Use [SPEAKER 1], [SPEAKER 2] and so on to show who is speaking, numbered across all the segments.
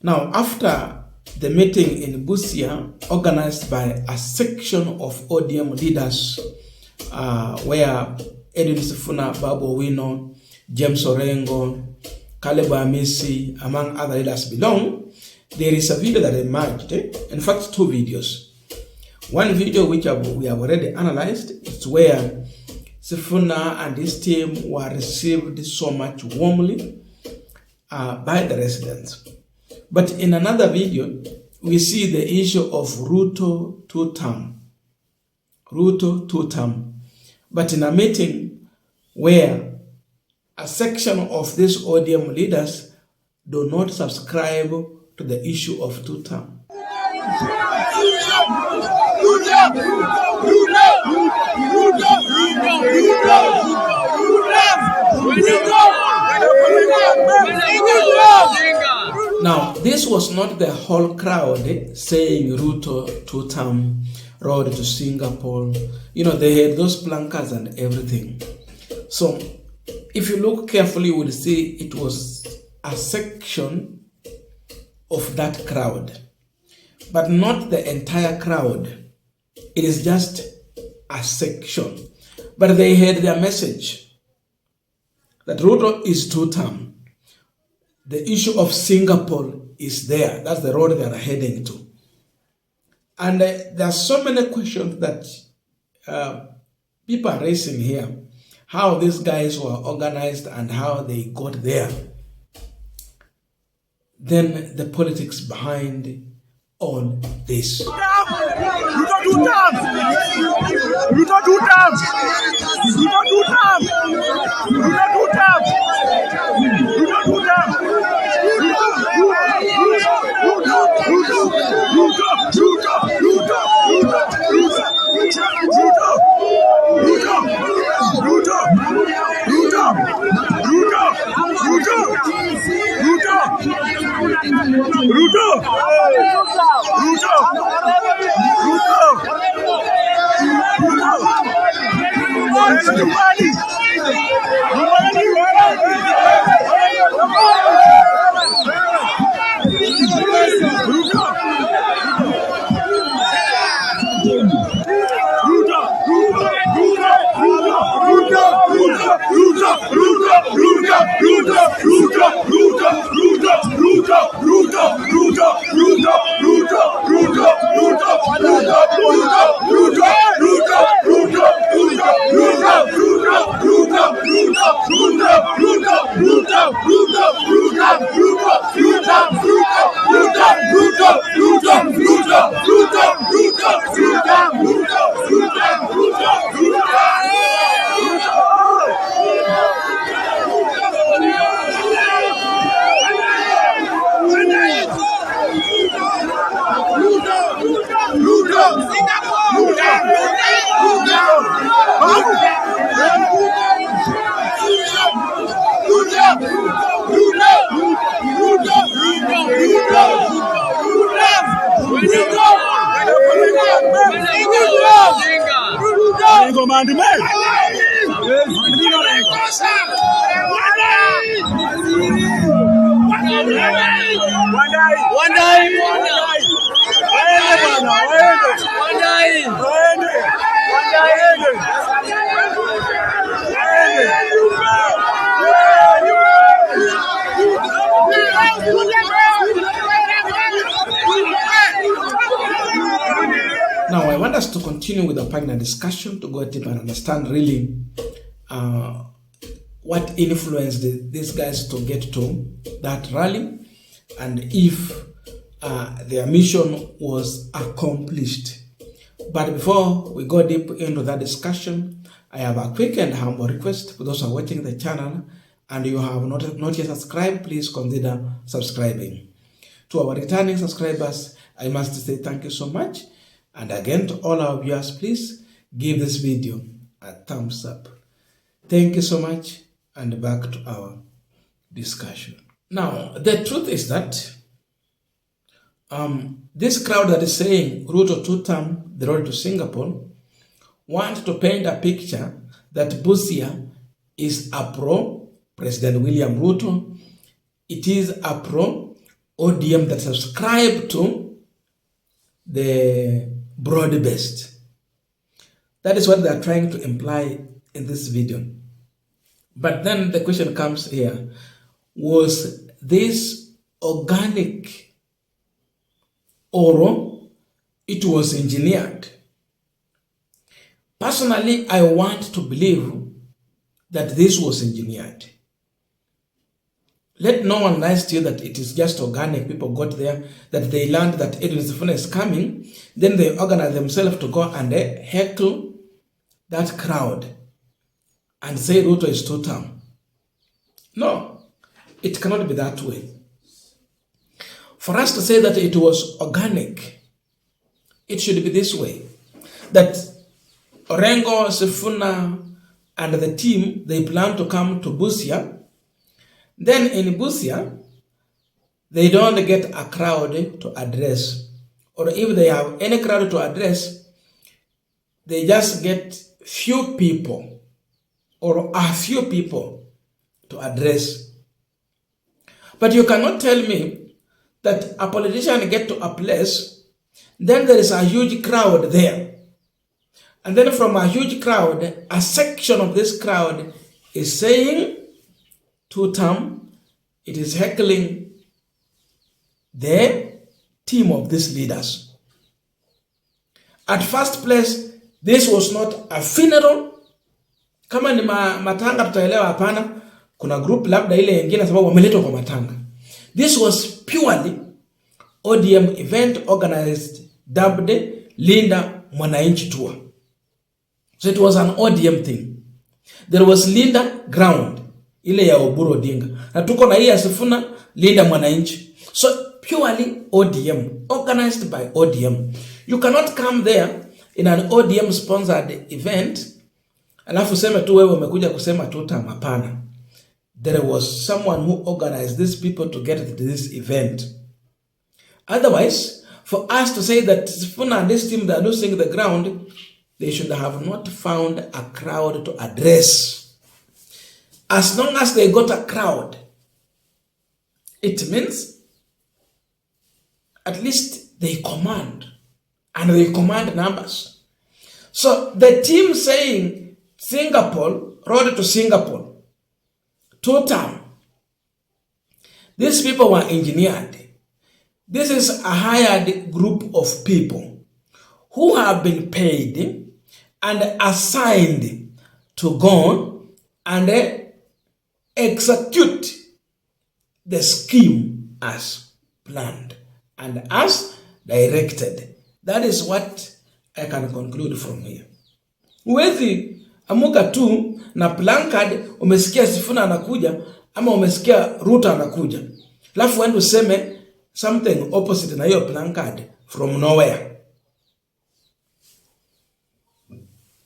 [SPEAKER 1] Now, after the meeting in Busia, organized by a section of ODM leaders, where Edwin Sifuna, Babu Owino, James Orengo, Caleb Amisi, among other leaders belong, there is a video that emerged. In fact, two videos. One video which we have already analyzed is where Sifuna and his team were received so much warmly by the residents. But in another video, we see the issue of Ruto two-term. Ruto two-term. But in a meeting where a section of these ODM leaders do not subscribe to the issue of two-term. Now, this was not the whole crowd saying Ruto two-term, road to Singapore. You know, they had those placards and everything. So, if you look carefully, you will see it was a section of that crowd, but not the entire crowd. It is just a section. But they had their message that Ruto is two-term. The issue of Singapore is there. That's the road they are heading to. And there are so many questions that people are raising here. How these guys were organized and how they got there. Then the politics behind all this.
[SPEAKER 2] Ruto two-term! Ruto two-term! Ruto two-term! Ruto two-term! Ruto two-term!
[SPEAKER 1] Now, I want us to continue with the panel discussion to go deeper and understand really what influenced these guys to get to that rally and if their mission was accomplished. But before we go deep into that discussion, I have a quick and humble request for those who are watching the channel and you have not yet subscribed, please consider subscribing. To our returning subscribers, I must say thank you so much. And again, to all our viewers, please give this video a thumbs up. Thank you so much, and back to our discussion. Now, the truth is that this crowd that is saying Ruto two-term, the road to Singapore, want to paint a picture that Busia is a pro-President William Ruto. It is a ODM that subscribe to the broad-based. That is what they are trying to imply in this video. But then the question comes here, was this organic or it was engineered? Personally, I want to believe that this was engineered. Let no one lie to you that it is just organic. People got there, that they learned that Edwin Sifuna is coming, then they organize themselves to go and heckle that crowd and say Ruto is two-term. No, it cannot be that way. For us to say that it was organic, it should be this way, that Orengo, Sifuna, and the team, they plan to come to Busia. Then in Busia, they don't get a crowd to address. Or if they have any crowd to address, they just get few people or a few people to address. But you cannot tell me that a politician get to a place, then there is a huge crowd there. And then from a huge crowd, a section of this crowd is saying two-term, it is heckling the team of these leaders. At first place, this was not a funeral. Kama ni matanga tutaelewa hapana. Kuna group labda ile nyingine sababu wameletwa kwa matanga. This was purely ODM event organized, dubbed Linda Mwananchi Tour. So it was an ODM thing. There was Linda Ground, ile ya Oburu Odinga. Na tuko na hii ya Sifuna, Linda Mwananchi. So purely ODM, organized by ODM. You cannot come there in an ODM sponsored event, alafu seme tu wewe umekuja kusema tuta mapana. There was someone who organized these people to get to this event. Otherwise, for us to say that Sifuna and this team, they are losing the ground, they should have not found a crowd to address. As long as they got a crowd, it means at least they command, and they command numbers. So the team saying Singapore, road to Singapore, two-term, these people were engineered. This is a hired group of people who have been paid and assigned to go and execute the scheme as planned and as directed. That is what I can conclude from here. Huwezi amuka tu na placard umesikia Sifuna anakuja ama umesikia Ruto anakuja, alafu uende useme something opposite na hiyo placard from nowhere.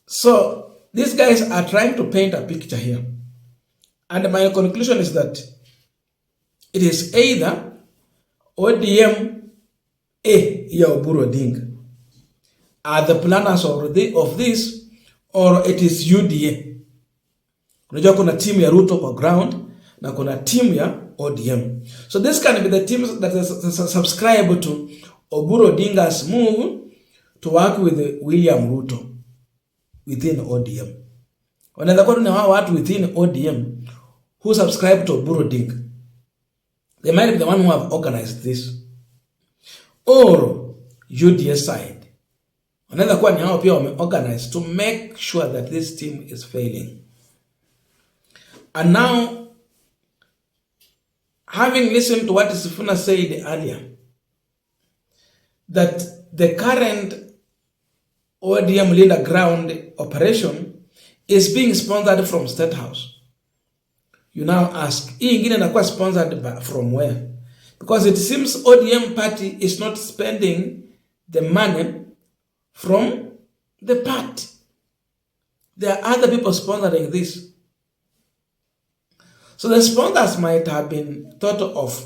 [SPEAKER 1] So these guys are trying to paint a picture here. And my conclusion is that it is either ODM ya Oburu Odinga are the planners of this, or it is UDA. Unajua kuna team ya Ruto kwa ground na kuna team ya ODM. So this can be the teams that subscribe to Oburu Odinga's move to work with William Ruto within ODM. Wanaweza kuwa na watu within ODM who subscribe to Oburu Odinga. They might be the one who have organized this. Or UDA side. Wanaweza kuwa ni hao pia wame-organize to make sure that this team is failing. And now, having listened to what Sifuna said earlier, that the current ODM Linda Ground operation is being sponsored from State House. You now ask, hii ingine inakuwa sponsored from where? Because it seems ODM party is not spending the money from the party. There are other people sponsoring this. So the sponsors might have been thought of,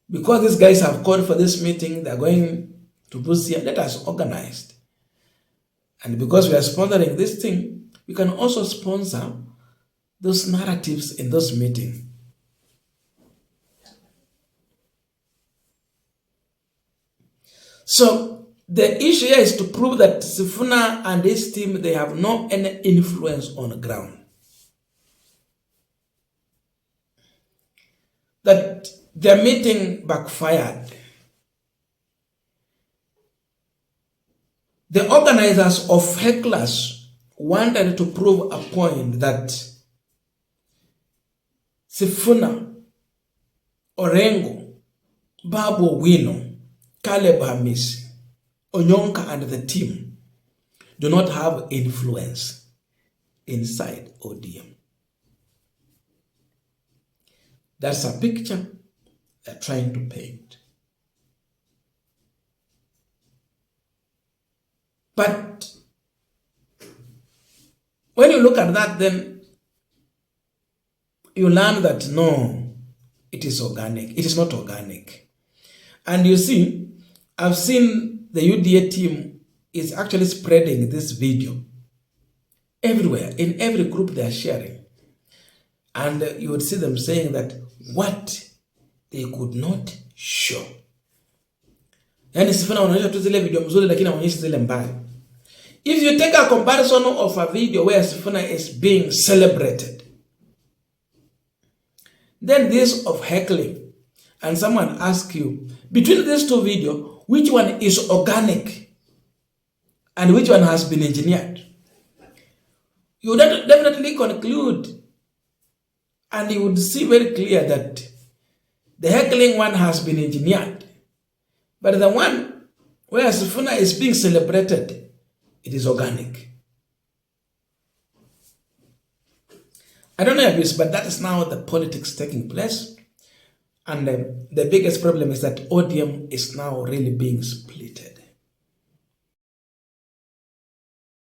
[SPEAKER 1] because these guys have called for this meeting, they're going to Busia, let us organize. And because we are sponsoring this thing, we can also sponsor those narratives in those meetings. So the issue here is to prove that Sifuna and his team, they have no any influence on the ground. That their meeting backfired. The organizers of Hecklers wanted to prove a point that Sifuna, Orengo, Babu Owino, Caleb Hamisi, Onyonka and the team do not have influence inside ODM. That's a picture they're trying to paint. But when you look at that, then you learn that no, it is organic. It is not organic. And you see, I've seen the UDA team is actually spreading this video everywhere. In every group they are sharing. And you would see them saying that what they could not show. Yani Sifuna wanaonyesha tu zile video mzuri lakini wanaonyesha zile mbaya. If you take a comparison of a video where Sifuna is being celebrated, then this of heckling, and someone asks you, between these two videos, which one is organic and which one has been engineered? You would definitely conclude, and you would see very clear that the heckling one has been engineered. But the one where Sifuna is being celebrated, it is organic. I don't know if it's, but that is now the politics taking place. And the biggest problem is that ODM is now really being splitted.